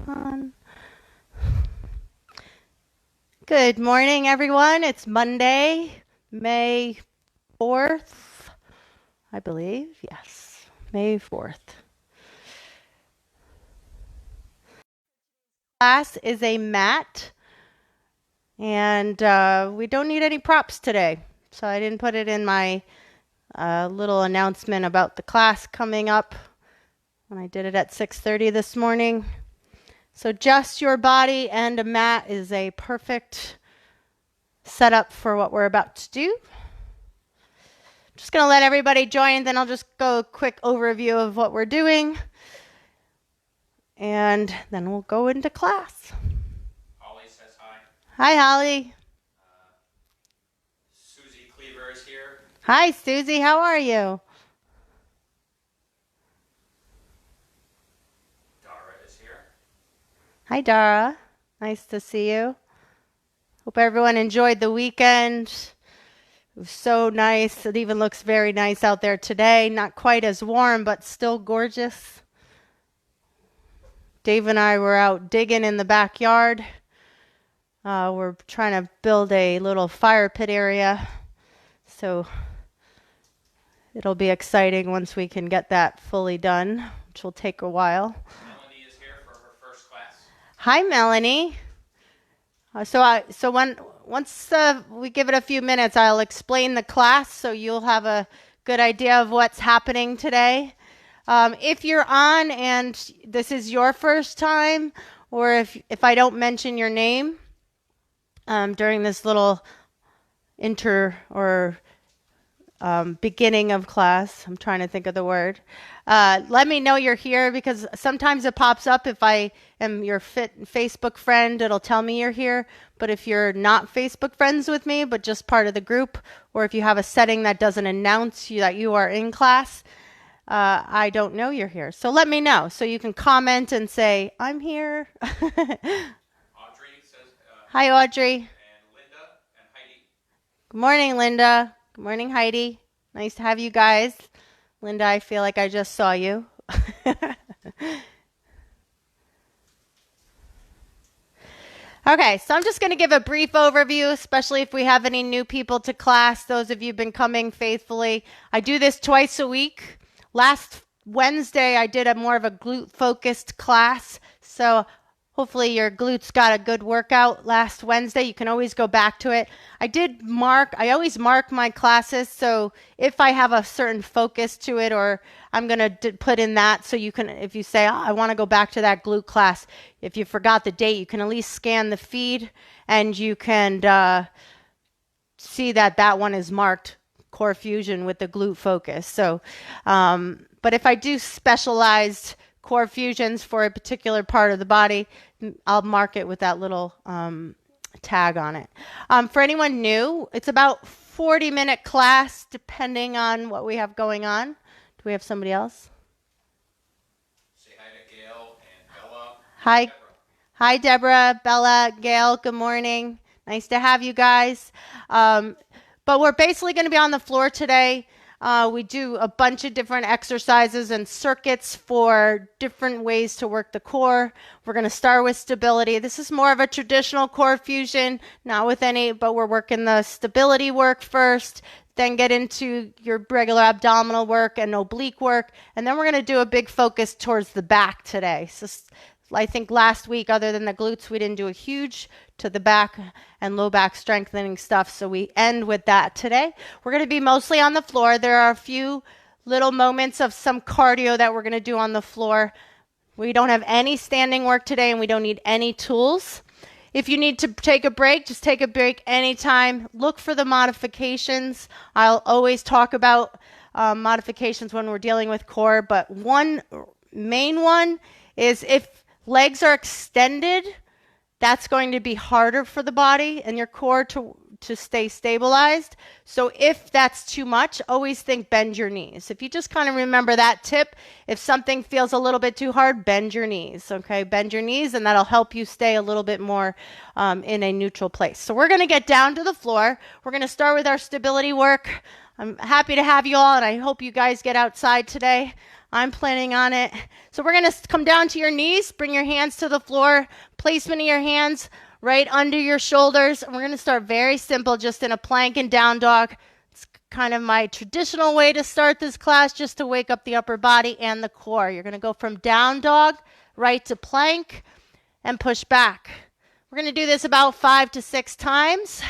on. Good morning, everyone. It's Monday, May 4th, I believe. Yes, May 4th. Class is a mat, and we don't need any props today. So I didn't put it in my little announcement about the class coming up when I did it at 6:30 this morning. So just your body and a mat is a perfect setup for what we're about to do. Just going to let everybody join, then I'll just go a quick overview of what we're doing, and then we'll go into class. Holly says hi. Hi, Holly. Susie Cleaver is here. Hi, Susie. How are you? Dara is here. Hi, Dara. Nice to see you. Hope everyone enjoyed the weekend. It was so nice. It even looks very nice out there today. Not quite as warm, but still gorgeous. Dave and I were out digging in the backyard. We're trying to build a little fire pit area. So it'll be exciting once we can get that fully done, which will take a while. Melanie is here for her first class. Hi, Melanie. Once we give it a few minutes, I'll explain the class so you'll have a good idea of what's happening today. If you're on and this is your first time, or if I don't mention your name during this little beginning of class, I'm trying to think of the word. Let me know you're here, because sometimes it pops up. If I am your Facebook friend, it'll tell me you're here. But if you're not Facebook friends with me, but just part of the group, or if you have a setting that doesn't announce you that you are in class, I don't know you're here. So let me know. So you can comment and say, I'm here. Audrey says Hi, Audrey. And Linda and Heidi. Good morning, Linda. Good morning, Heidi. Nice to have you guys. Linda, I feel like I just saw you. Okay, so I'm just going to give a brief overview, especially if we have any new people to class, those of you who've been coming faithfully. I do this twice a week. Last Wednesday, I did a more of a glute-focused class, so hopefully your glutes got a good workout last Wednesday. You can always go back to it. I always mark my classes, so if I have a certain focus to it, or I'm going to put in that, so you can, if you say, I want to go back to that glute class, if you forgot the date, you can at least scan the feed, and you can see that one is marked Core Fusion with the glute focus. So, but if I do specialized core fusions for a particular part of the body, I'll mark it with that little tag on it. For anyone new, it's about 40-minute class, depending on what we have going on. Do we have somebody else? Say hi to Gail and Bella. Hi. Deborah. Hi, Deborah, Bella, Gail. Good morning. Nice to have you guys. But we're basically going to be on the floor today. We do a bunch of different exercises and circuits for different ways to work the core. We're going to start with stability. This is more of a traditional core fusion, not with any, but we're working the stability work first, then get into your regular abdominal work and oblique work, and then we're going to do a big focus towards the back today. So I think last week, other than the glutes, we didn't do a huge to the back and low back strengthening stuff. So we end with that today. We're going to be mostly on the floor. There are a few little moments of some cardio that we're going to do on the floor. We don't have any standing work today, and we don't need any tools. If you need to take a break, just take a break anytime. Look for the modifications. I'll always talk about modifications when we're dealing with core, but one main one is if legs are extended, that's going to be harder for the body and your core to stay stabilized. So if that's too much, always think bend your knees. If you just kind of remember that tip, if something feels a little bit too hard, bend your knees, okay? Bend your knees, and that'll help you stay a little bit more in a neutral place. So we're going to get down to the floor. We're going to start with our stability work. I'm happy to have you all, and I hope you guys get outside today. I'm planning on it. So we're going to come down to your knees, bring your hands to the floor, placement of your hands right under your shoulders. And we're going to start very simple, just in a plank and down dog. It's kind of my traditional way to start this class, just to wake up the upper body and the core. You're going to go from down dog right to plank and push back. We're going to do this about 5 to 6 times.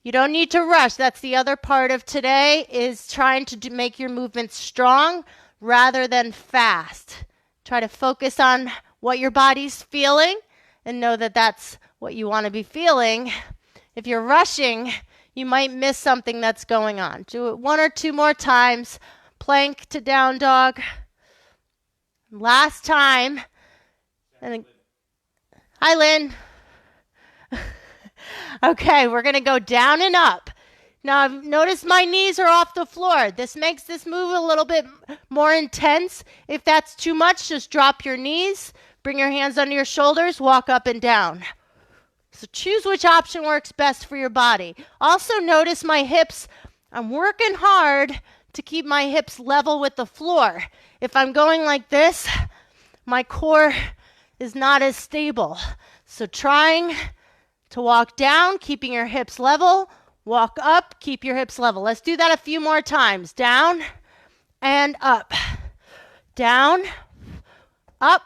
You don't need to rush. That's the other part of today, is trying to make your movements strong rather than fast. Try to focus on what your body's feeling and know that that's what you want to be feeling. If you're rushing, you might miss something that's going on. Do it 1 or 2 more times. Plank to down dog. Last time. And hi, Lynn. Okay, we're going to go down and up. Now, I've noticed my knees are off the floor. This makes this move a little bit more intense. If that's too much, just drop your knees, bring your hands under your shoulders, walk up and down. So choose which option works best for your body. Also notice my hips. I'm working hard to keep my hips level with the floor. If I'm going like this, my core is not as stable. So trying to walk down, keeping your hips level, walk up, keep your hips level. Let's do that a few more times. Down and up. Down, up.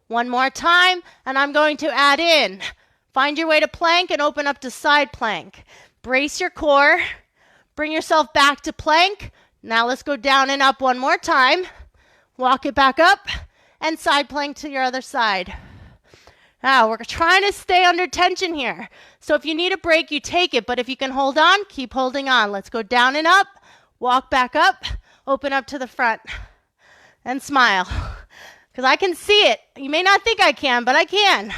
One more time, and I'm going to add in. Find your way to plank and open up to side plank. Brace your core. Bring yourself back to plank. Now let's go down and up one more time. Walk it back up and side plank to your other side. Now, we're trying to stay under tension here. So if you need a break, you take it. But if you can hold on, keep holding on. Let's go down and up. Walk back up. Open up to the front. And smile. Because I can see it. You may not think I can, but I can.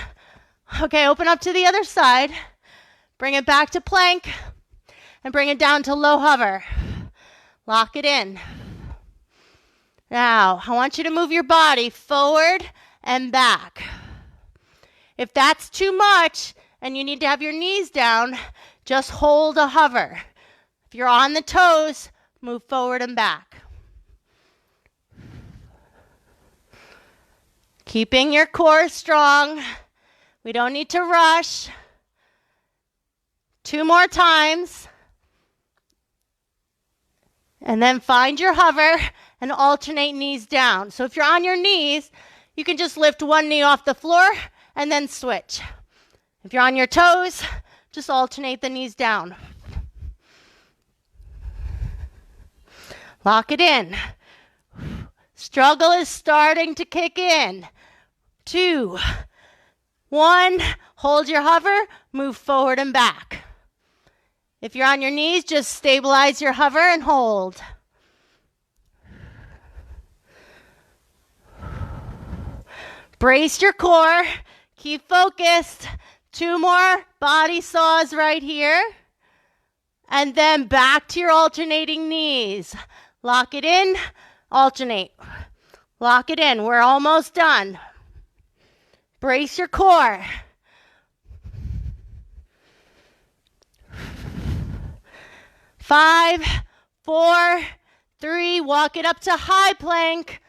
Okay, open up to the other side. Bring it back to plank. And bring it down to low hover. Lock it in. Now, I want you to move your body forward and back. If that's too much and you need to have your knees down, just hold a hover. If you're on the toes, move forward and back. Keeping your core strong. We don't need to rush. 2 more times. And then find your hover and alternate knees down. So if you're on your knees, you can just lift one knee off the floor and then switch. If you're on your toes, just alternate the knees down. Lock it in. Struggle is starting to kick in. 2, 1, hold your hover, move forward and back. If you're on your knees, just stabilize your hover and hold. Brace your core. Keep focused. 2 more body saws right here. And then back to your alternating knees. Lock it in. Alternate. Lock it in. We're almost done. Brace your core. 5, 4, 3. Walk it up to high plank.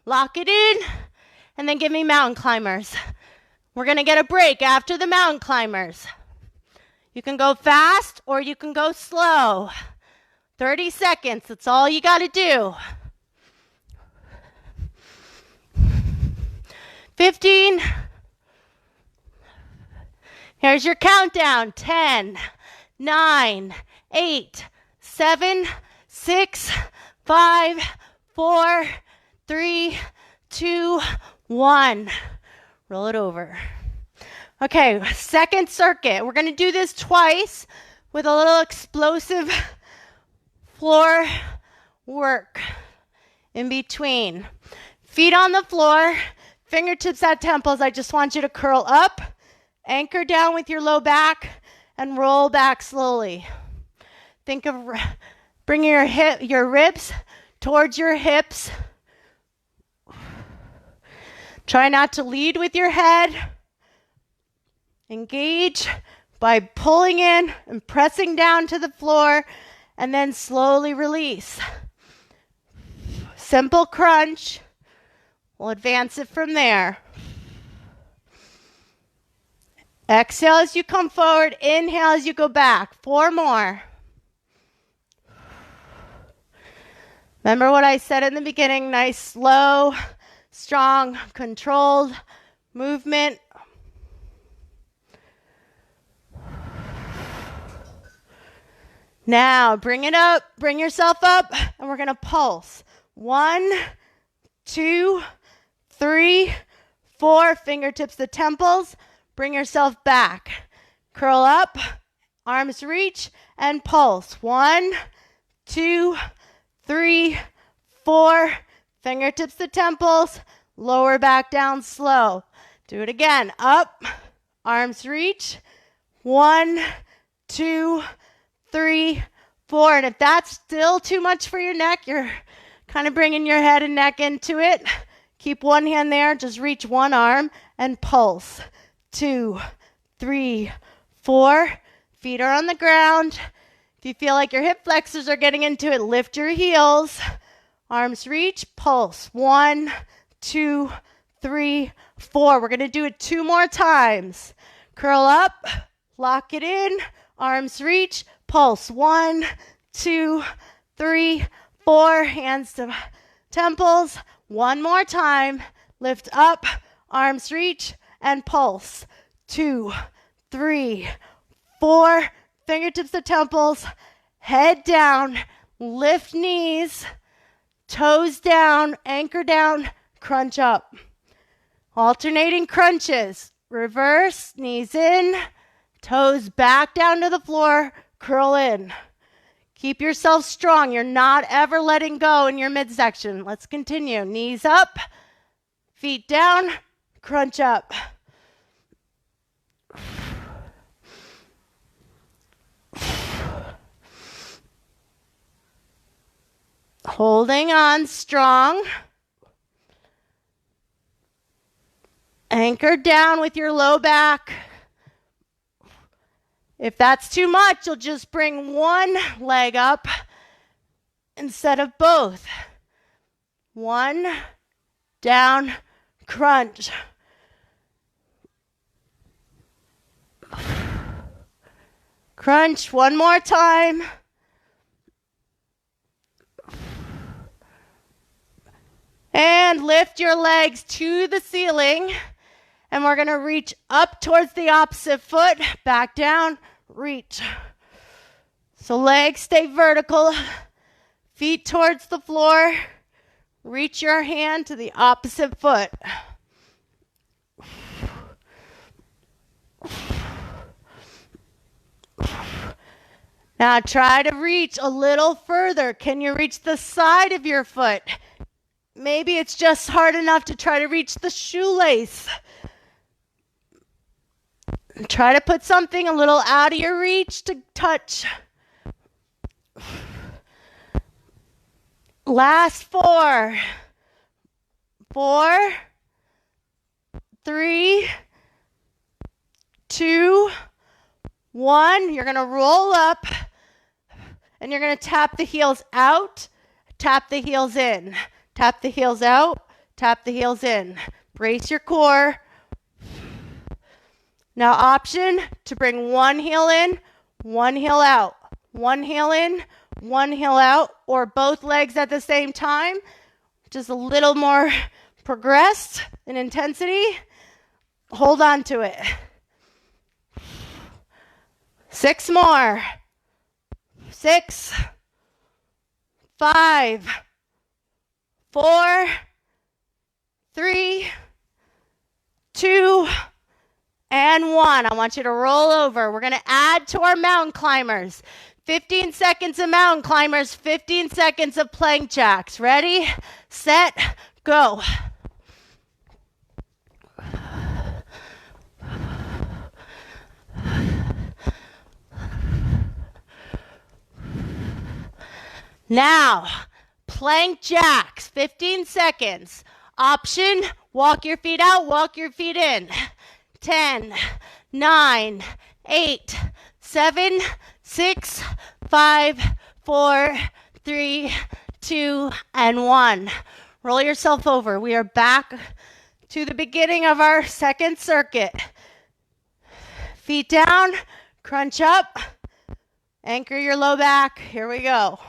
Lock it in. And then give me mountain climbers. We're going to get a break after the mountain climbers. You can go fast or you can go slow. 30 seconds, that's all you got to do. 15. Here's your countdown. 10, 9, 8, 7, 6, 5, 4, 3, 2, 1. Roll it over. Okay, second circuit. We're going to do this twice with a little explosive floor work in between. Feet on the floor, fingertips at temples. I just want you to curl up, anchor down with your low back, and roll back slowly. Think of bringing your ribs towards your hips. Try not to lead with your head. Engage by pulling in and pressing down to the floor and then slowly release. Simple crunch. We'll advance it from there. Exhale as you come forward. Inhale as you go back. 4 more. Remember what I said in the beginning. Nice, slow, strong, controlled movement. Now, bring it up. Bring yourself up, and we're going to pulse. 1, 2, 3, 4. Fingertips to temples. Bring yourself back. Curl up, arms reach, and pulse. 1, 2, 3, 4. Fingertips to temples. Lower back down slow. Do it again. Up, arms reach. 1, 2, 3, 4. And if that's still too much for your neck, you're kind of bringing your head and neck into it. Keep one hand there. Just reach one arm and pulse. 2, 3, 4. Feet are on the ground. If you feel like your hip flexors are getting into it, lift your heels. Arms reach, pulse. 1, 2, 3, 4. We're going to do it 2 more times. Curl up, lock it in. Arms reach, pulse. 1, 2, 3, 4. Hands to temples. 1 more time. Lift up, arms reach, and pulse. 2, 3, 4. Fingertips to temples. Head down. Lift knees. Toes down. Anchor down. Crunch up. Alternating crunches. Reverse. Knees in. Toes back down to the floor. Curl in. Keep yourself strong. You're not ever letting go in your midsection. Let's continue. Knees up. Feet down. Crunch up. Holding on strong. Anchor down with your low back. If that's too much, you'll just bring one leg up instead of both. 1, down, crunch. Crunch 1 more time. And lift your legs to the ceiling. And we're going to reach up towards the opposite foot. Back down, reach. So legs stay vertical. Feet towards the floor. Reach your hand to the opposite foot. Now try to reach a little further. Can you reach the side of your foot? Maybe it's just hard enough to try to reach the shoelace. Try to put something a little out of your reach to touch. Last 4. 4, 3, 2, 1. You're going to roll up and you're going to tap the heels out, tap the heels in. Tap the heels out, tap the heels in. Brace your core. Now option to bring one heel in, one heel out. One heel in, one heel out, or both legs at the same time. Just a little more progressed in intensity. Hold on to it. 6 more. 6, 5, 4, 3, 2, and 1. I want you to roll over. We're going to add to our mountain climbers. 15 seconds of mountain climbers, 15 seconds of plank jacks. Ready, set, go. Now, plank jacks, 15 seconds. Option, walk your feet out, walk your feet in. 10, 9, 8, 7, 6, 5, 4, 3, 2, and 1. Roll yourself over. We are back to the beginning of our second circuit. Feet down, crunch up, anchor your low back. Here we go.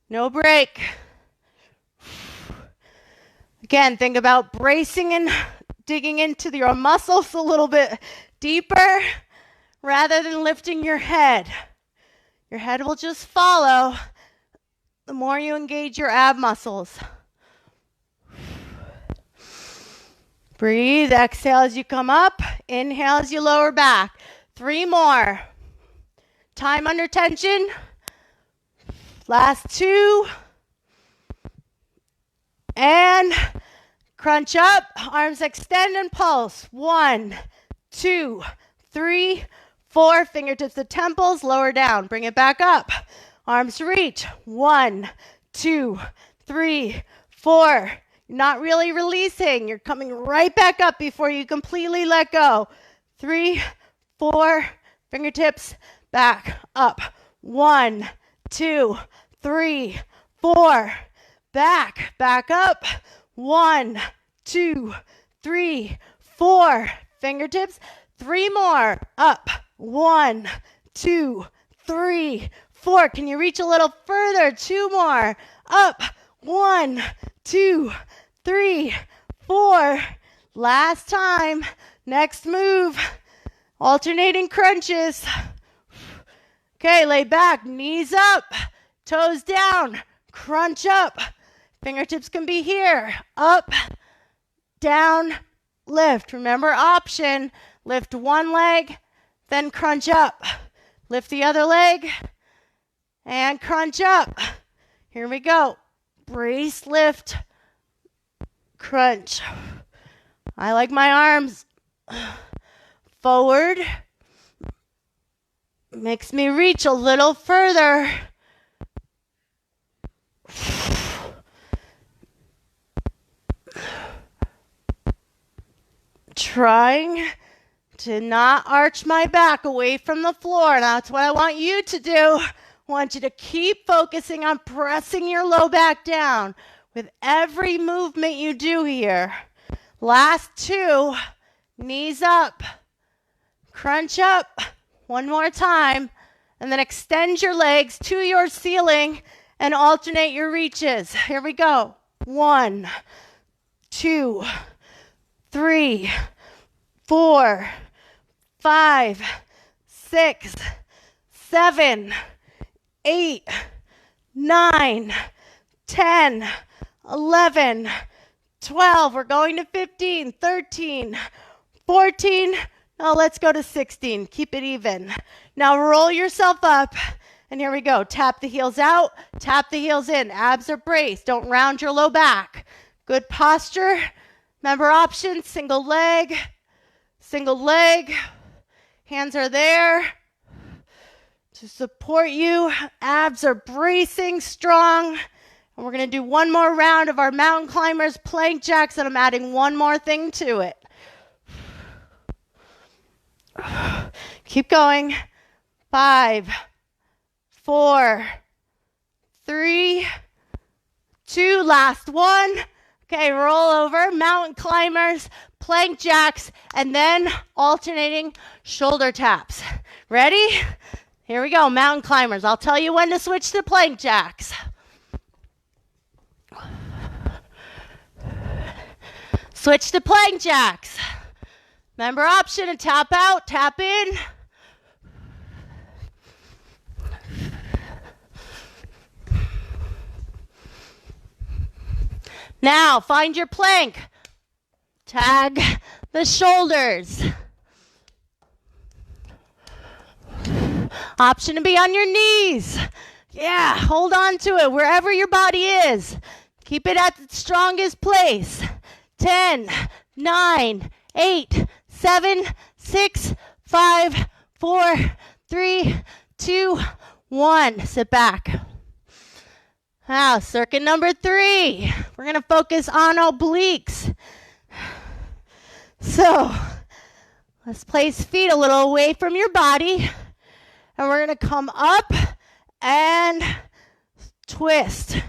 No break. Again, think about bracing and digging into your muscles a little bit deeper rather than lifting your head. Your head will just follow the more you engage your ab muscles. Breathe, exhale as you come up, inhale as you lower back. 3 more. Time under tension. Last 2. And crunch up, arms extend and pulse. 1, 2, 3, 4. Fingertips to temples, lower down. Bring it back up. Arms reach. 1, 2, 3, 4. You're not really releasing. You're coming right back up before you completely let go. 3, 4. Fingertips back up. 1, 2, 3, 4. Back up. 1, 2, 3, 4. Fingertips. 3 more. Up. 1, 2, 3, 4. Can you reach a little further? 2 more. Up. 1, 2, 3, 4. Last time. Next move. Alternating crunches. Okay, lay back. Knees up. Toes down. Crunch up. Fingertips can be here. Up, down, lift. Remember option. Lift one leg, then crunch up. Lift the other leg, and crunch up. Here we go. Brace, lift, crunch. I like my arms forward. Makes me reach a little further. Trying to not arch my back away from the floor. That's what I want you to do. I want you to keep focusing on pressing your low back down with every movement you do here. Last 2, knees up, crunch up, one more time, and then extend your legs to your ceiling and alternate your reaches. Here we go. 1, 2, 3, 4, 5, 6, 7, 8, 9, 10, 11, 12. We're going to 15, 13, 14. Now let's go to 16. Keep it even. Now roll yourself up. And here we go. Tap the heels out. Tap the heels in. Abs are braced. Don't round your low back. Good posture. Remember options. Single leg. Single leg. Hands are there to support you. Abs are bracing strong. And we're going to do one more round of our mountain climbers plank jacks, and I'm adding one more thing to it. Keep going. 5, 4, 3, 2, last one. Okay, roll over, mountain climbers, plank jacks, and then alternating shoulder taps. Ready? Here we go, mountain climbers. I'll tell you when to switch to plank jacks. Switch to plank jacks. Remember option to tap out, tap in. Now, find your plank. Tag the shoulders. Option to be on your knees. Yeah, hold on to it wherever your body is. Keep it at the strongest place. 10, 9, 8, 7, 6, 5, 4, 3, 2, 1. Sit back. Now, circuit number 3. We're going to focus on obliques. So, let's place feet a little away from your body. And we're going to come up and twist.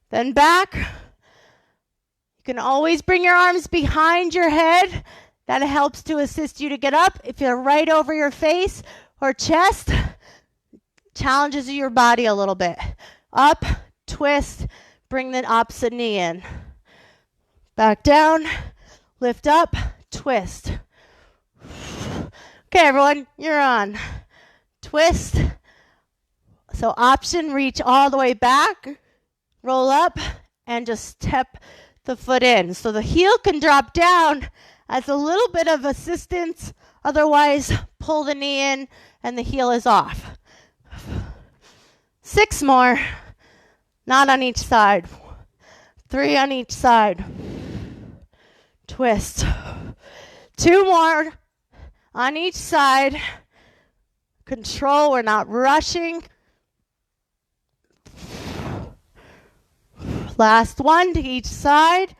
Then back. You can always bring your arms behind your head. That helps to assist you to get up. If you're right over your face or chest, challenges your body a little bit. Up, twist, bring the opposite knee in. Back down, lift up, twist. Okay, everyone, you're on. Twist. So option, reach all the way back, roll up, and just step the foot in. So the heel can drop down as a little bit of assistance. Otherwise, pull the knee in and the heel is off. 6 more. Not on each side. 3 on each side. Twist. 2 more on each side. Control, we're not rushing. Last one to each side.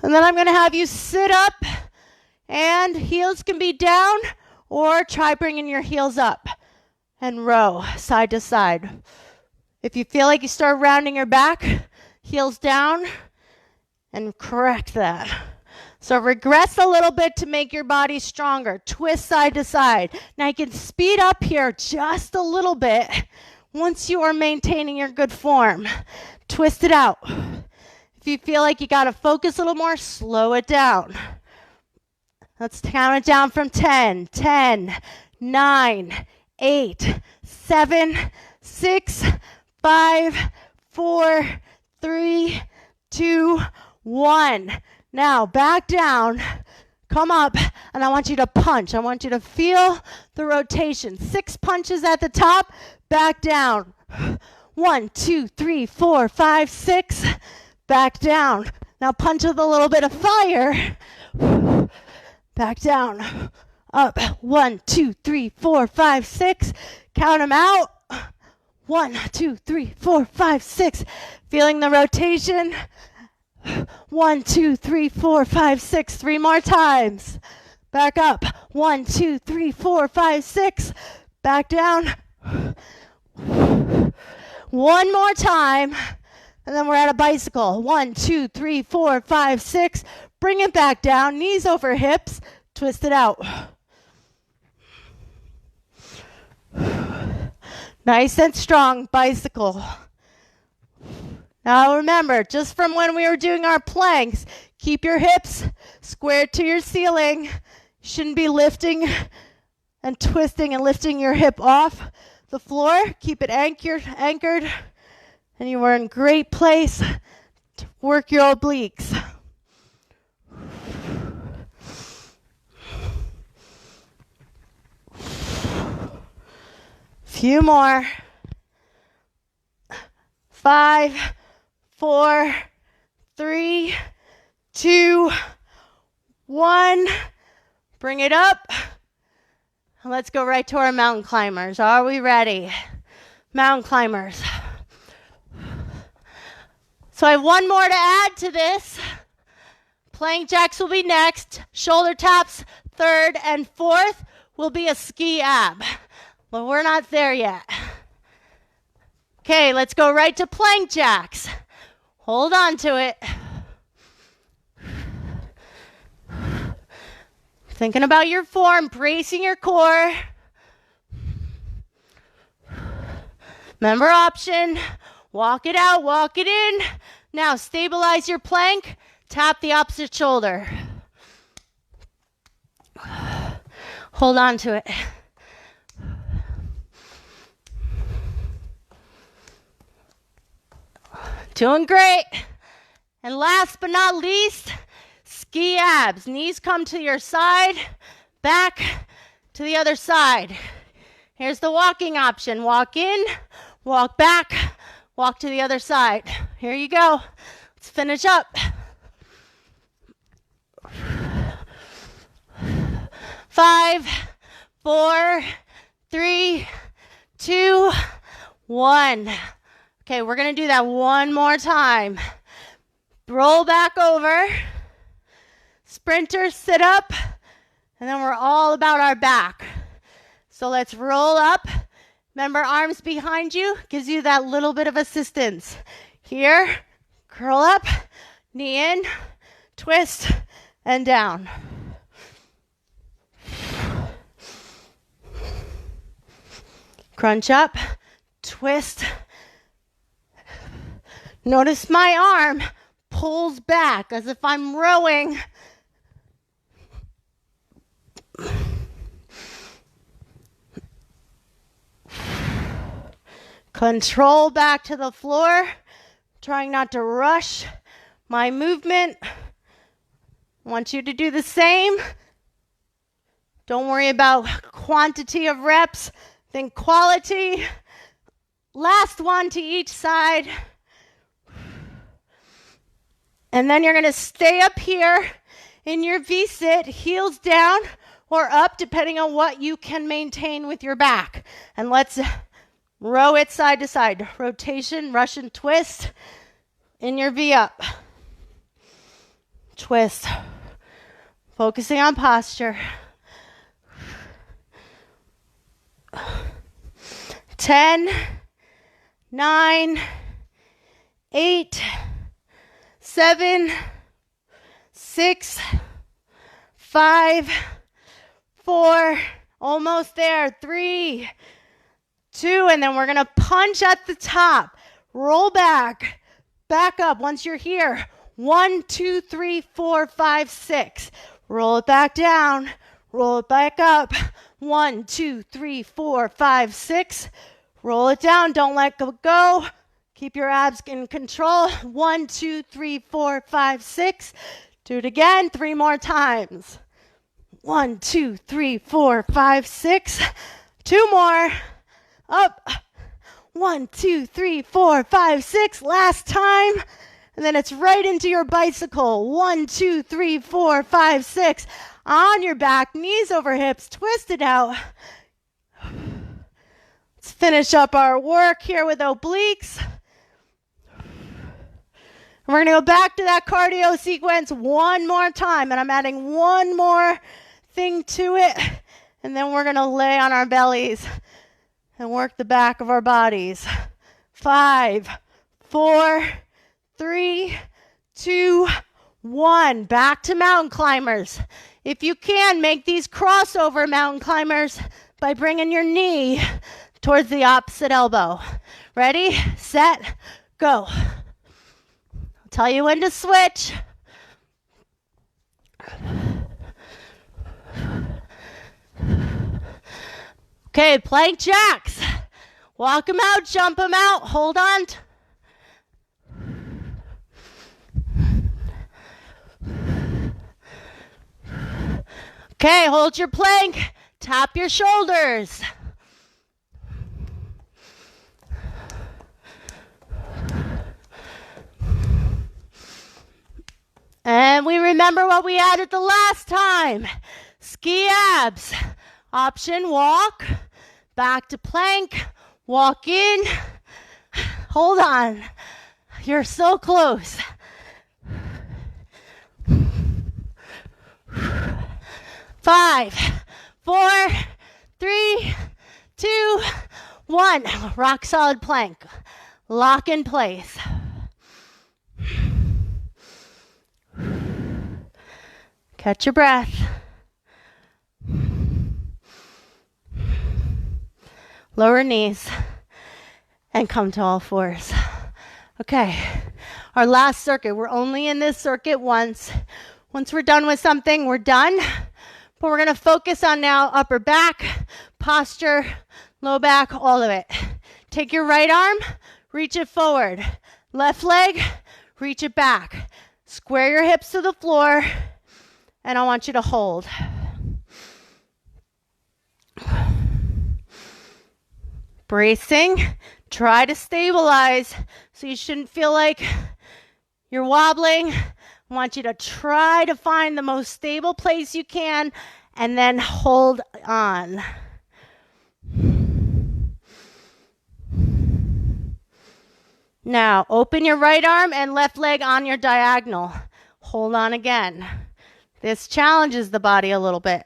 And then I'm going to have you sit up, and heels can be down, or try bringing your heels up and row side to side. If you feel like you start rounding your back, heels down, and correct that. So regress a little bit to make your body stronger. Twist side to side. Now you can speed up here just a little bit once you are maintaining your good form. Twist it out. If you feel like you got to focus a little more, slow it down. Let's count it down from 10. 10, 9, 8, 7, 6, 5, 4, 3, 2, 1. Now back down, come up, and I want you to punch. I want you to feel the rotation. 6 punches at the top, back down. 1, 2, 3, 4, 5, 6, back down. Now punch with a little bit of fire. Back down, up. 1, 2, 3, 4, 5, 6. Count them out. 1, 2, 3, 4, 5, 6. Feeling the rotation. 1, 2, 3, 4, 5, 6. 3 more times. Back up. 1, 2, 3, 4, 5, 6. Back down. 1 more time. And then we're at a bicycle. 1, 2, 3, 4, 5, 6. Bring it back down. Knees over hips. Twist it out. Nice and strong bicycle. Now remember, just from when we were doing our planks, keep your hips squared to your ceiling. You shouldn't be lifting and twisting and lifting your hip off the floor. Keep it anchored, and you are in great place to work your obliques. Few more. 5, 4, 3, 2, 1. Bring it up. And let's go right to our mountain climbers. Are we ready? Mountain climbers. So I have 1 more to add to this. Plank jacks will be next. Shoulder taps, 3rd and 4th will be a ski ab. Well, we're not there yet. Okay, let's go right to plank jacks. Hold on to it. Thinking about your form, bracing your core. Remember option, walk it out, walk it in. Now stabilize your plank, tap the opposite shoulder. Hold on to it. Doing great. And last but not least, ski abs. Knees come to your side, back to the other side. Here's the walking option. Walk in, walk back, walk to the other side. Here you go. Let's finish up. 5, 4, 3, 2, 1. Okay, we're going to do that 1 more time. Roll back over. Sprinters, sit up. And then we're all about our back. So let's roll up. Remember, arms behind you gives you that little bit of assistance. Here, curl up, knee in, twist, and down. Crunch up, twist. Notice my arm pulls back as if I'm rowing. Control back to the floor, trying not to rush my movement. I want you to do the same. Don't worry about quantity of reps, think quality. Last one to each side. And then you're going to stay up here in your V-sit, heels down or up, depending on what you can maintain with your back. And let's row it side to side. Rotation, Russian twist in your V up. Twist. Focusing on posture. 10, 9, 8, 7, 6, 5, 4, almost there, 3, 2, and then we're going to punch at the top. Roll back, back up once you're here. 1, 2, 3, 4, 5, 6. Roll it back down, roll it back up. 1, 2, 3, 4, 5, 6. Roll it down, don't let it go. Keep your abs in control. 1, 2, 3, 4, 5, 6. Do it again, 3 more times. 1, 2, 3, 4, 5, 6. 2 more. Up. 1, 2, 3, 4, 5, 6. Last time. And then it's right into your bicycle. 1, 2, 3, 4, 5, 6. On your back, knees over hips, twist it out. Let's finish up our work here with obliques. We're going to go back to that cardio sequence one more time, and I'm adding one more thing to it, and then we're going to lay on our bellies and work the back of our bodies. 5, 4, 3, 2, 1. Back to mountain climbers. If you can, make these crossover mountain climbers by bringing your knee towards the opposite elbow. Ready, set, go. I'll tell you when to switch. Okay, plank jacks. Walk them out, jump them out, hold on. Okay, hold your plank, tap your shoulders. And we remember what we added the last time. Ski abs. Option, walk. Back to plank. Walk in. Hold on. You're so close. 5, 4, 3, 2, 1. Rock solid plank. Lock in place. Catch your breath. Lower knees and come to all fours. Okay, our last circuit. We're only in this circuit once. Once we're done with something, we're done. But we're going to focus on now upper back, posture, low back, all of it. Take your right arm, reach it forward. Left leg, reach it back. Square your hips to the floor, and I want you to hold. Bracing, try to stabilize so you shouldn't feel like you're wobbling. I want you to try to find the most stable place you can and then hold on. Now, open your right arm and left leg on your diagonal. Hold on again. This challenges the body a little bit.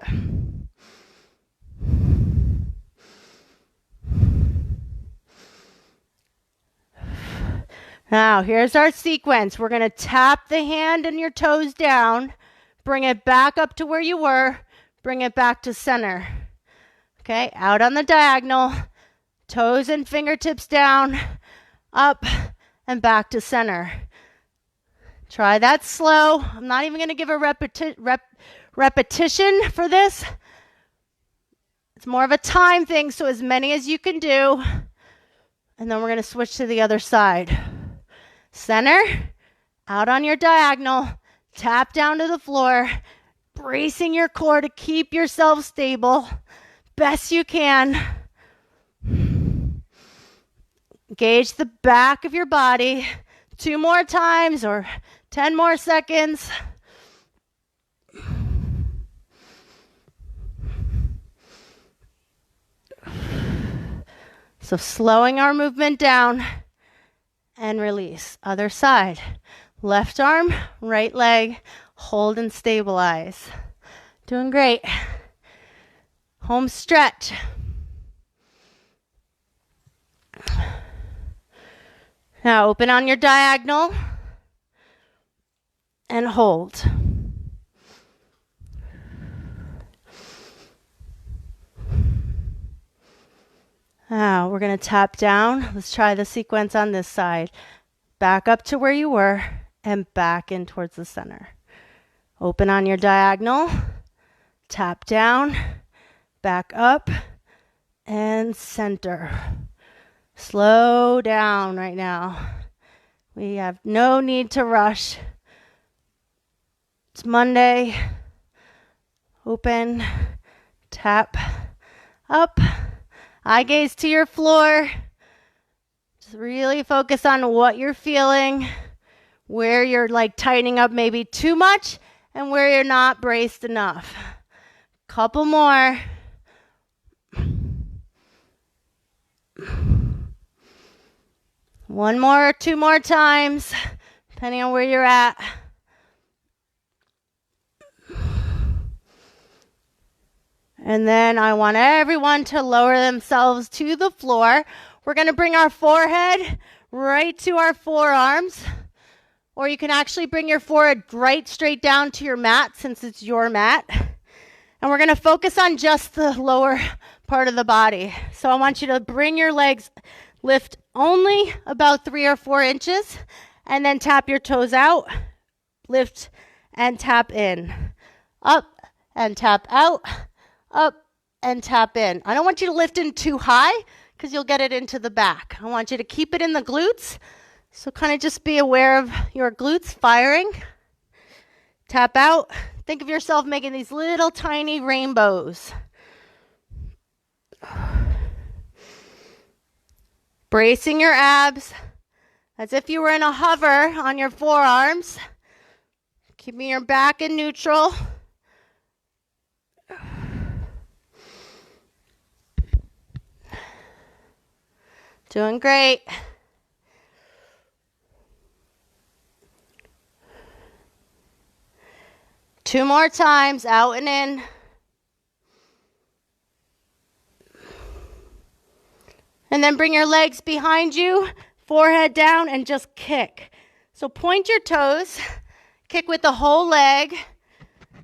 Now, here's our sequence. We're going to tap the hand and your toes down, bring it back up to where you were, bring it back to center. Okay, out on the diagonal, toes and fingertips down, up and back to center. Try that slow. I'm not even going to give a repetition for this. It's more of a time thing, so as many as you can do. And then we're going to switch to the other side. Center, out on your diagonal, tap down to the floor, bracing your core to keep yourself stable best you can. Engage the back of your body 2 more times or 10 more seconds. So slowing our movement down and release. Other side. Left arm, right leg, hold and stabilize. Doing great. Home stretch. Now open on your diagonal and hold. Now we're going to tap down. Let's try the sequence on this side. Back up to where you were and back in towards the center. Open on your diagonal, tap down, back up, and center. Slow down right now. We have no need to rush. It's Monday. Open, tap, up. Eye gaze to your floor. Just really focus on what you're feeling, where you're like tightening up maybe too much, and where you're not braced enough. Couple more. One more or 2 more times, depending on where you're at. And then I want everyone to lower themselves to the floor. We're going to bring our forehead right to our forearms. Or you can actually bring your forehead right straight down to your mat since it's your mat. And we're going to focus on just the lower part of the body. So I want you to bring your legs, lift only about 3 or 4 inches, and then tap your toes out, lift and tap in. Up and tap out, up and tap in. I don't want you to lift in too high because you'll get it into the back. I want you to keep it in the glutes. So kind of just be aware of your glutes firing. Tap out. Think of yourself making these little tiny rainbows. Bracing your abs as if you were in a hover on your forearms. Keeping your back in neutral. Doing great. Two more times, out and in. And then bring your legs behind you, forehead down, and just kick. So point your toes, kick with the whole leg,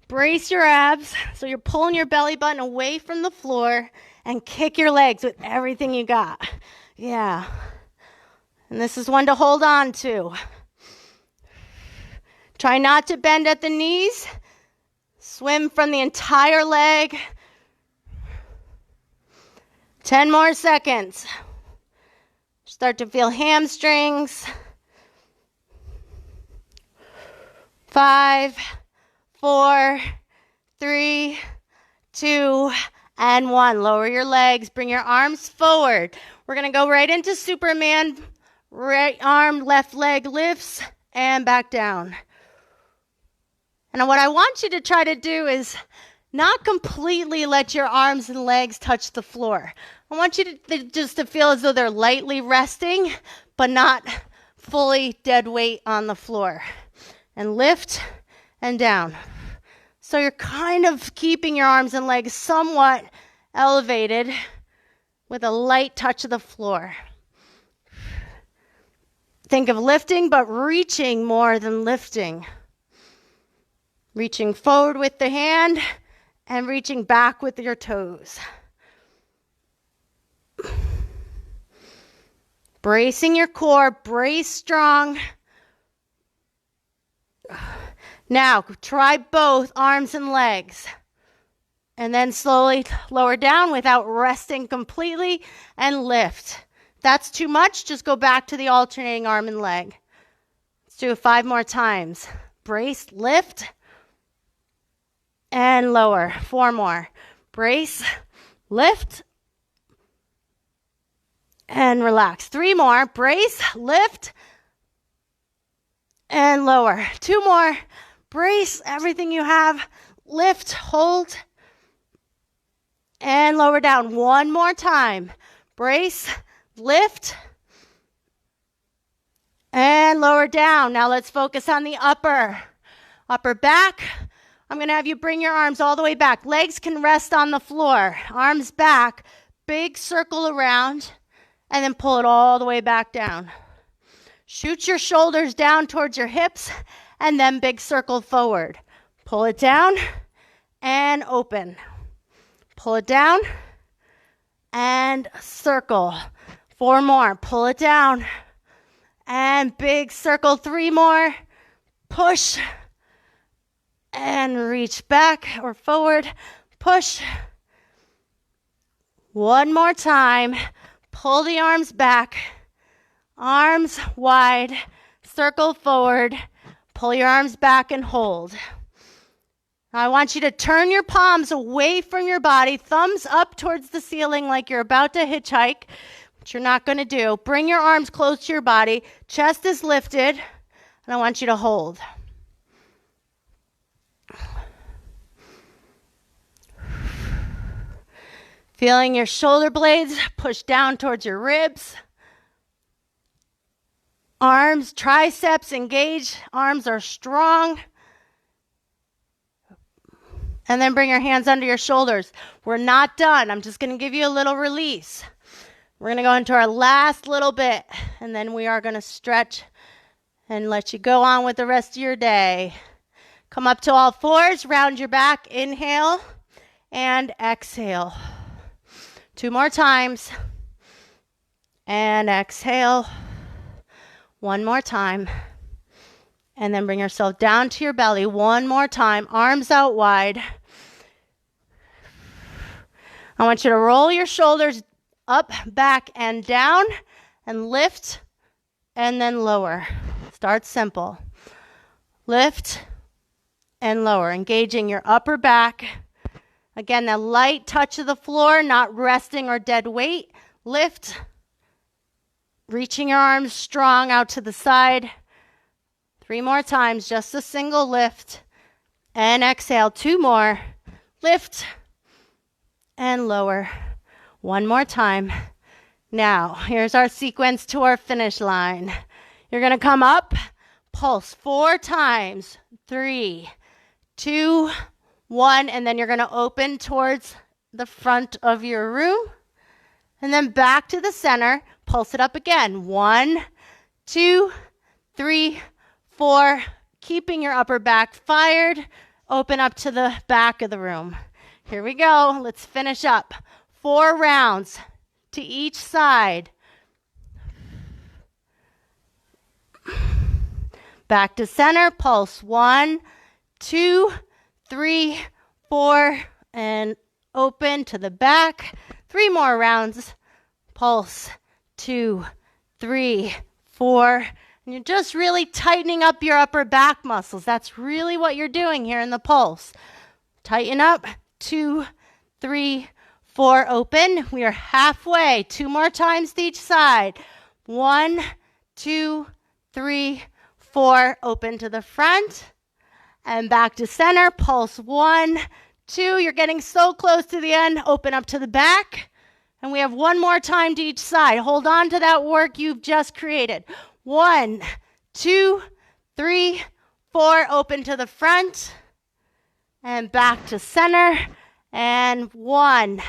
brace your abs, so you're pulling your belly button away from the floor, and kick your legs with everything you got. Yeah. And this is one to hold on to. Try not to bend at the knees. Swim from the entire leg. 10 more seconds. Start to feel hamstrings. 5, 4, 3, 2, and 1. Lower your legs. Bring your arms forward. We're going to go right into Superman. Right arm, left leg lifts, and back down. And what I want you to try to do is not completely let your arms and legs touch the floor. I want you to just to feel as though they're lightly resting, but not fully dead weight on the floor. And lift and down. So you're kind of keeping your arms and legs somewhat elevated with a light touch of the floor. Think of lifting, but reaching more than lifting. Reaching forward with the hand and reaching back with your toes. Bracing your core, brace strong. Now, try both arms and legs. And then slowly lower down without resting completely and lift. If that's too much, just go back to the alternating arm and leg. Let's do it 5 more times. Brace, lift, and lower. 4 more. Brace, lift, and relax. 3 more. Brace, lift, and lower. 2 more. Brace everything you have. Lift, hold, and lower down. 1 more time. Brace, lift, and lower down. Now let's focus on the upper back. I'm going to have you bring your arms all the way back. Legs can rest on the floor. Arms back. Big circle around, and then pull it all the way back down. Shoot your shoulders down towards your hips, and then big circle forward. Pull it down and open. Pull it down and circle. 4 more. Pull it down and big circle. 3 more. Push and reach back or forward. Push. 1 more time. Pull the arms back. Arms wide. Circle forward. Pull your arms back and hold. Now I want you to turn your palms away from your body, thumbs up towards the ceiling like you're about to hitchhike, which you're not going to do. Bring your arms close to your body. Chest is lifted, and I want you to hold. Feeling your shoulder blades push down towards your ribs. Arms, triceps engage. Arms are strong. And then bring your hands under your shoulders. We're not done. I'm just going to give you a little release. We're going to go into our last little bit, and then we are going to stretch and let you go on with the rest of your day. Come up to all fours, round your back, inhale, and exhale. 2 more times. And exhale. 1 more time. And then bring yourself down to your belly. 1 more time. Arms out wide. I want you to roll your shoulders up, back, and down. And lift. And then lower. Start simple. Lift and lower. Engaging your upper back. Again, a light touch of the floor, not resting or dead weight. Lift. Reaching your arms strong out to the side. 3 more times, just a single lift. And exhale, 2 more. Lift and lower. 1 more time. Now, here's our sequence to our finish line. You're going to come up, pulse 4 times. 3, 2, 1, and then you're going to open towards the front of your room. And then back to the center. Pulse it up again. 1, 2, 3, 4. Keeping your upper back fired. Open up to the back of the room. Here we go. Let's finish up. 4 rounds to each side. Back to center. Pulse 1, 2, 3, 4. And open to the back. 3 more rounds. Pulse 2, 3, 4. And you're just really tightening up your upper back muscles. That's really what you're doing here in the pulse. Tighten up. 2, 3, 4. Open. We are halfway. 2 more times to each side. 1, 2, 3, 4. Open to the front. And back to center. Pulse 1, 2. You're getting so close to the end. Open up to the back. And we have 1 more time to each side. Hold on to that work you've just created. 1, 2, 3, 4. Open to the front. And back to center. And 1,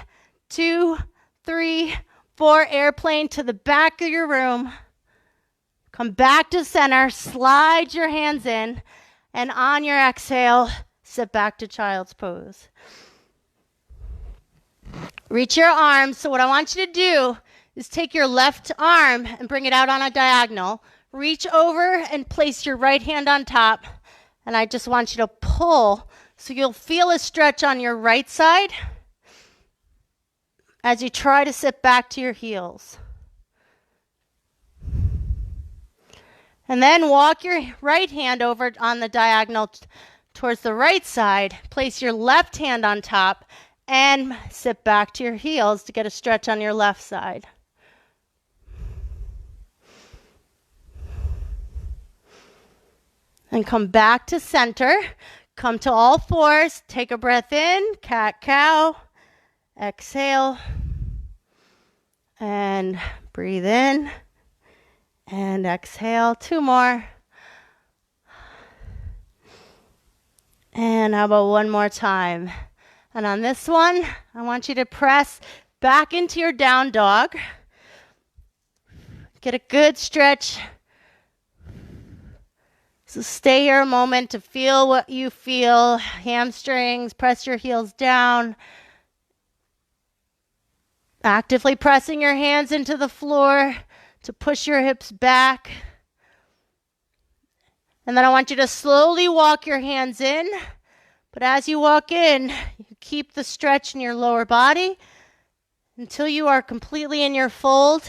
2, 3, 4. Airplane to the back of your room. Come back to center, slide your hands in, and on your exhale, sit back to child's pose. Reach your arms. So what I want you to do is take your left arm and bring it out on a diagonal. Reach over and place your right hand on top. And I just want you to pull so you'll feel a stretch on your right side as you try to sit back to your heels. And then walk your right hand over on the diagonal towards the right side. Place your left hand on top and sit back to your heels to get a stretch on your left side. And come back to center. Come to all fours. Take a breath in, cat-cow. Exhale. And breathe in. And exhale. 2 more. And how about 1 more time? And on this one, I want you to press back into your down dog. Get a good stretch. So stay here a moment to feel what you feel. Hamstrings, press your heels down. Actively pressing your hands into the floor to push your hips back. And then I want you to slowly walk your hands in. But as you walk in, you keep the stretch in your lower body until you are completely in your fold.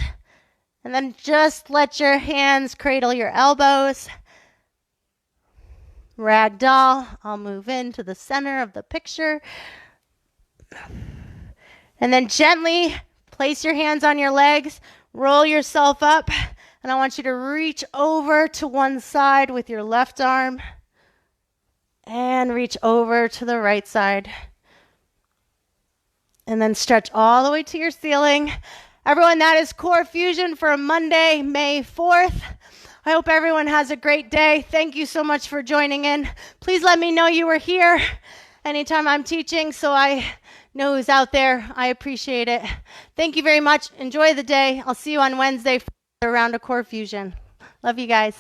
And then just let your hands cradle your elbows. Ragdoll. I'll move into the center of the picture. And then gently place your hands on your legs. Roll yourself up. And I want you to reach over to one side with your left arm. And reach over to the right side. And then stretch all the way to your ceiling. Everyone, that is Core Fusion for Monday, May 4th. I hope everyone has a great day. Thank you so much for joining in. Please let me know you were here anytime I'm teaching so I know who's out there. I appreciate it. Thank you very much. Enjoy the day. I'll see you on Wednesday for a round of Core Fusion. Love you guys.